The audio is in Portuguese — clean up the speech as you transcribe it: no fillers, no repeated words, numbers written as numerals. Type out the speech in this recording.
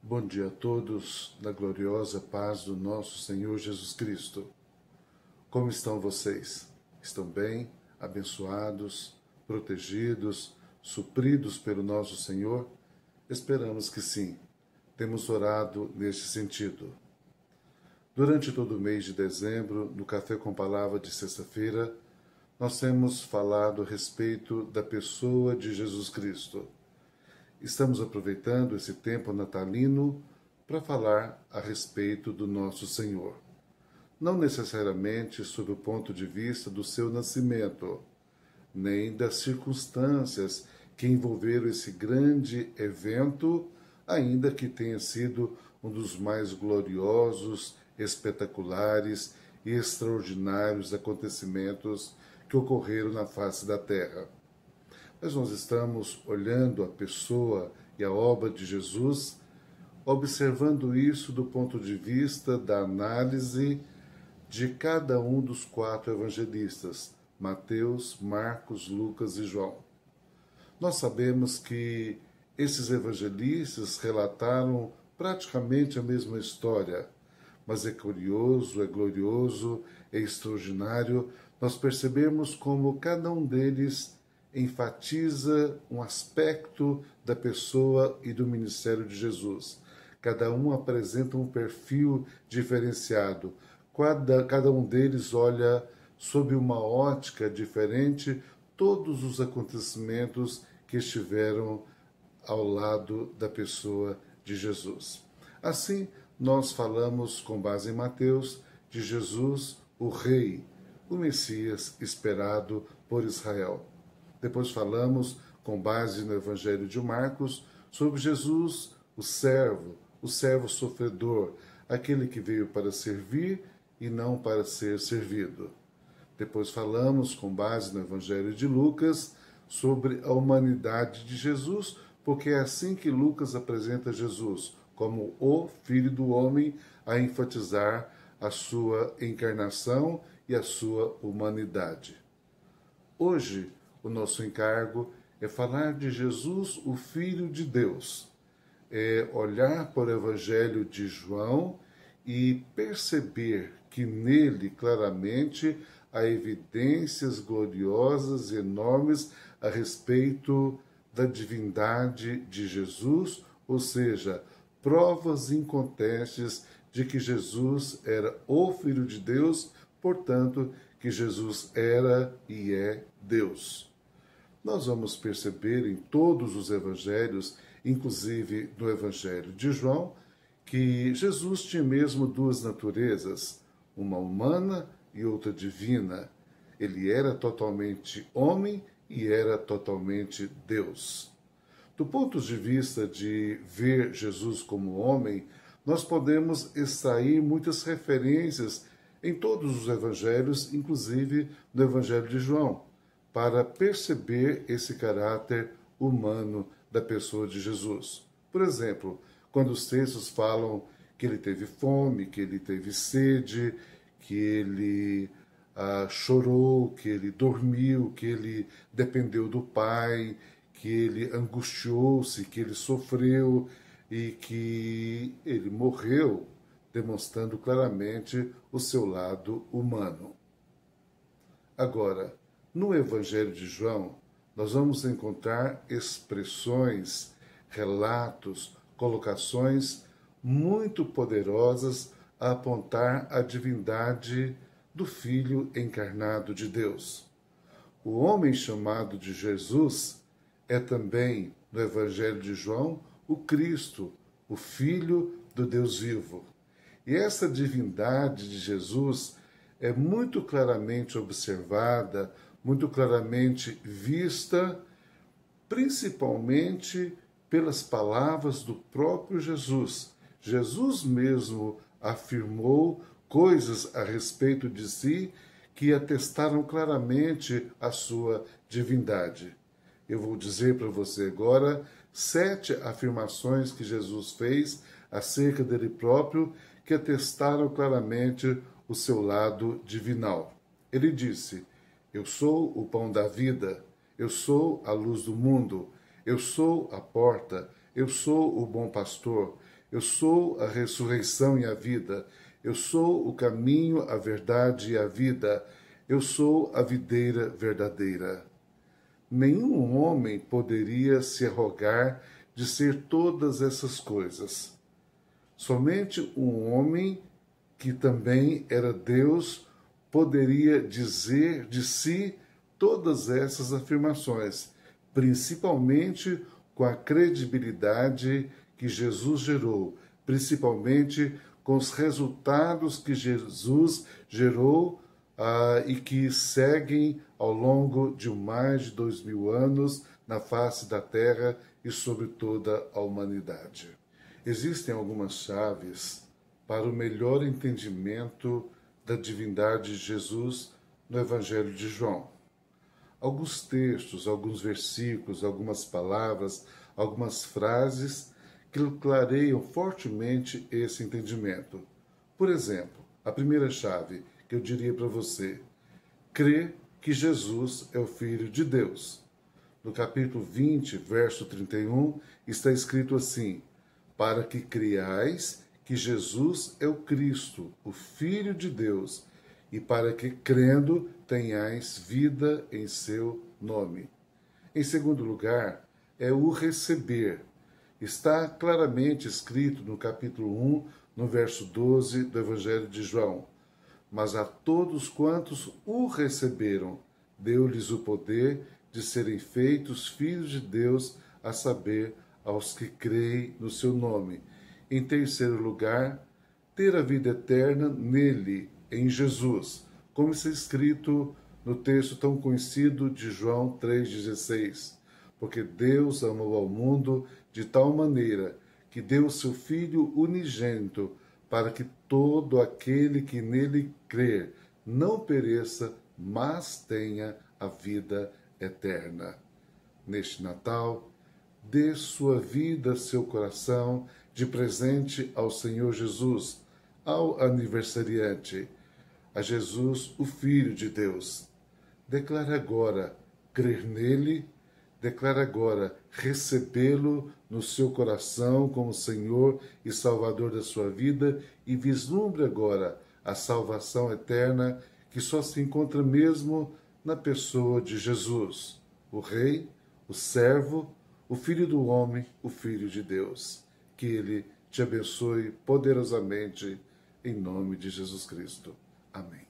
Bom dia a todos, na gloriosa paz do nosso Senhor Jesus Cristo. Como estão vocês? Estão bem, abençoados, protegidos, supridos pelo nosso Senhor? Esperamos que sim. Temos orado neste sentido. Durante todo o mês de dezembro, no Café com Palavra de sexta-feira, nós temos falado a respeito da pessoa de Jesus Cristo. Estamos aproveitando esse tempo natalino para falar a respeito do nosso Senhor. Não necessariamente sob o ponto de vista do seu nascimento, nem das circunstâncias que envolveram esse grande evento, ainda que tenha sido um dos mais gloriosos, espetaculares e extraordinários acontecimentos que ocorreram na face da Terra. Mas nós estamos olhando a pessoa e a obra de Jesus, observando isso do ponto de vista da análise de cada um dos 4 evangelistas, Mateus, Marcos, Lucas e João. Nós sabemos que esses evangelistas relataram praticamente a mesma história, mas é curioso, é glorioso, é extraordinário nós percebemos como cada um deles enfatiza um aspecto da pessoa e do ministério de Jesus. Cada um apresenta um perfil diferenciado. Cada um deles olha sob uma ótica diferente todos os acontecimentos que estiveram ao lado da pessoa de Jesus. Assim, nós falamos, com base em Mateus, de Jesus, o Rei, o Messias esperado por Israel. Depois falamos, com base no Evangelho de Marcos, sobre Jesus, o servo sofredor, aquele que veio para servir e não para ser servido. Depois falamos, com base no Evangelho de Lucas, sobre a humanidade de Jesus, porque é assim que Lucas apresenta Jesus, como o Filho do Homem, a enfatizar a sua encarnação e a sua humanidade. Hoje, o nosso encargo é falar de Jesus, o Filho de Deus. É olhar para o Evangelho de João e perceber que nele, claramente, há evidências gloriosas e enormes a respeito da divindade de Jesus, ou seja, provas incontestes de que Jesus era o Filho de Deus, portanto, que Jesus era e é Deus. Nós vamos perceber em todos os evangelhos, inclusive no Evangelho de João, que Jesus tinha mesmo 2 naturezas, uma humana e outra divina. Ele era totalmente homem e era totalmente Deus. Do ponto de vista de ver Jesus como homem, nós podemos extrair muitas referências em todos os evangelhos, inclusive no Evangelho de João, para perceber esse caráter humano da pessoa de Jesus. Por exemplo, quando os textos falam que ele teve fome, que ele teve sede, que ele chorou, que ele dormiu, que ele dependeu do Pai, que ele angustiou-se, que ele sofreu e que ele morreu, demonstrando claramente o seu lado humano. Agora, no Evangelho de João, nós vamos encontrar expressões, relatos, colocações muito poderosas a apontar a divindade do Filho encarnado de Deus. O homem chamado de Jesus é também, no Evangelho de João, o Cristo, o Filho do Deus vivo. E essa divindade de Jesus é muito claramente observada, muito claramente vista, principalmente pelas palavras do próprio Jesus. Jesus mesmo afirmou coisas a respeito de si que atestaram claramente a sua divindade. Eu vou dizer para você agora 7 afirmações que Jesus fez acerca dele próprio que atestaram claramente o seu lado divinal. Ele disse: eu sou o pão da vida, eu sou a luz do mundo, eu sou a porta, eu sou o bom pastor, Eu sou a ressurreição e a vida. Eu sou o caminho, a verdade e a vida. Eu sou a videira verdadeira. Nenhum homem poderia se arrogar de ser todas essas coisas. Somente um homem, que também era Deus, poderia dizer de si todas essas afirmações, principalmente com a credibilidade que Jesus gerou, principalmente com os resultados que Jesus gerou e que seguem ao longo de mais de 2000 anos na face da Terra e sobre toda a humanidade. Existem algumas chaves para o melhor entendimento da divindade de Jesus no Evangelho de João. Alguns textos, alguns versículos, algumas palavras, algumas frases que clareiam fortemente esse entendimento. Por exemplo, a primeira chave que eu diria para você: crê que Jesus é o Filho de Deus. No capítulo 20, verso 31, está escrito assim: para que creiais que Jesus é o Cristo, o Filho de Deus, e para que, crendo, tenhais vida em seu nome. Em segundo lugar, é o receber. Está claramente escrito no capítulo 1, no verso 12 do Evangelho de João: mas a todos quantos o receberam, deu-lhes o poder de serem feitos filhos de Deus, a saber, aos que creem no seu nome. Em terceiro lugar, ter a vida eterna nele, em Jesus, como está escrito no texto tão conhecido de João 3,16. Porque Deus amou ao mundo de tal maneira que deu o seu Filho unigênito, para que todo aquele que nele crer não pereça, mas tenha a vida eterna. Neste Natal, dê sua vida, seu coração, de presente ao Senhor Jesus, ao aniversariante, a Jesus, o Filho de Deus. Declare agora crer nele, declare agora recebê-lo no seu coração como Senhor e Salvador da sua vida e vislumbre agora a salvação eterna que só se encontra mesmo na pessoa de Jesus, o Rei, o Servo, o Filho do Homem, o Filho de Deus. Que Ele te abençoe poderosamente, em nome de Jesus Cristo. Amém.